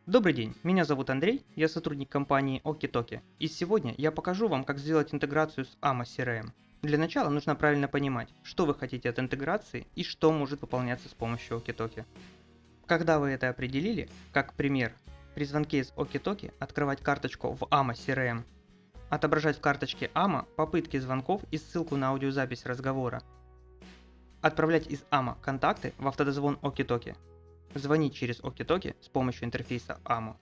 Добрый день, меня зовут Андрей, я сотрудник компании OkiToki, и сегодня я покажу вам, как сделать интеграцию с AMA CRM. Для начала нужно правильно понимать, что вы хотите от интеграции и что может выполняться с помощью OkiToki. Когда вы это определили, как пример, при звонке из OkiToki открывать карточку в AMA CRM, отображать в карточке AMA попытки звонков и ссылку на аудиозапись разговора, отправлять из AMA контакты в автодозвон OkiToki, звонить через OkiToki с помощью интерфейса AMA.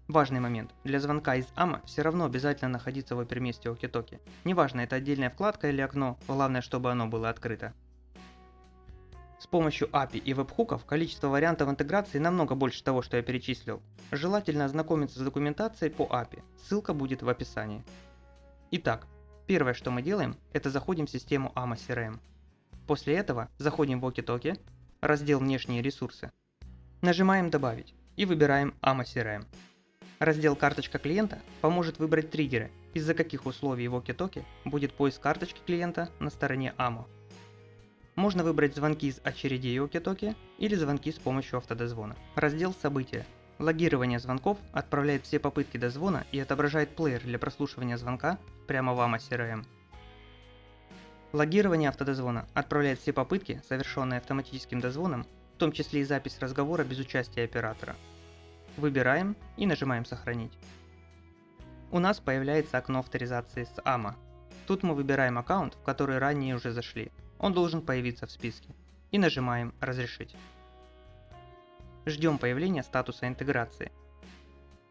Важный момент. Для звонка из AMA все равно обязательно находиться в оперместе OkiToki. Неважно, это отдельная вкладка или окно, главное, чтобы оно было открыто. С помощью API и веб-хуков количество вариантов интеграции намного больше того, что я перечислил. Желательно ознакомиться с документацией по API, ссылка будет в описании. Итак, первое, что мы делаем, это заходим в систему AMA CRM. После этого заходим в OkiToki, раздел «Внешние ресурсы», нажимаем «Добавить» и выбираем AMA CRM. Раздел «Карточка клиента» поможет выбрать триггеры, из-за каких условий в OkiToki будет поиск карточки клиента на стороне AMO. Можно выбрать звонки из очередей OkiToki или звонки с помощью автодозвона. Раздел «События». Логирование звонков отправляет все попытки дозвона и отображает плеер для прослушивания звонка прямо в AMO CRM. Логирование автодозвона отправляет все попытки, совершенные автоматическим дозвоном, в том числе и запись разговора без участия оператора. Выбираем и нажимаем «Сохранить». У нас появляется окно авторизации с AMA. Тут мы выбираем аккаунт, в который ранее уже зашли. Он должен появиться в списке. И нажимаем «Разрешить». Ждем появления статуса интеграции.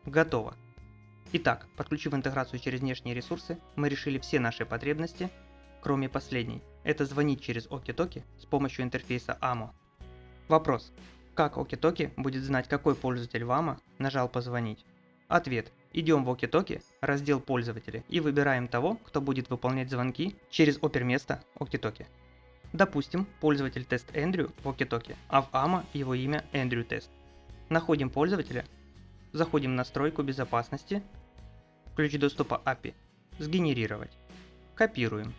Готово. Итак, подключив интеграцию через внешние ресурсы, мы решили все наши потребности, кроме последней. Это звонить через OkiToki с помощью интерфейса AMO. Вопрос. Как OkiToki будет знать, какой пользователь в AMO нажал «Позвонить»? Ответ. Идем в OkiToki, раздел «Пользователи» и выбираем того, кто будет выполнять звонки через оперместо OkiToki. Допустим, пользователь тест Andrew в OkiToki, а в AMO его имя Andrew Test. Находим пользователя, заходим в настройку безопасности, ключ доступа API, сгенерировать. Копируем.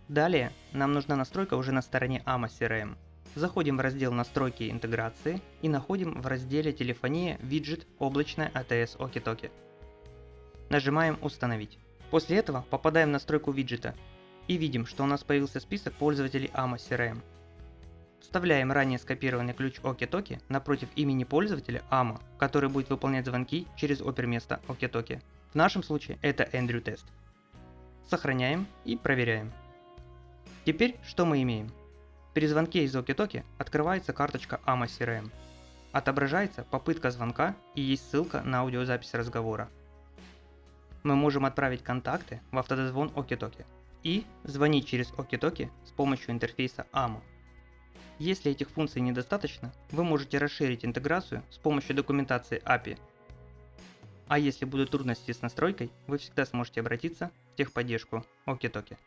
Далее нам нужна настройка уже на стороне AMA CRM. Заходим в раздел «Настройки интеграции» и находим в разделе «Телефония» виджет «Облачная ATS OkiToki». Нажимаем «Установить». После этого попадаем в настройку виджета и видим, что у нас появился список пользователей AMA CRM. Вставляем ранее скопированный ключ OkiToki напротив имени пользователя AMA, который будет выполнять звонки через оперместо OkiToki. В нашем случае это Andrew Test. Сохраняем и проверяем. Теперь что мы имеем? При звонке из OkiToki открывается карточка AMA CRM. Отображается попытка звонка и есть ссылка на аудиозапись разговора. Мы можем отправить контакты в автодозвон OkiToki и звонить через OkiToki с помощью интерфейса AMO. Если этих функций недостаточно, вы можете расширить интеграцию с помощью документации API. А если будут трудности с настройкой, вы всегда сможете обратиться в техподдержку OkiToki.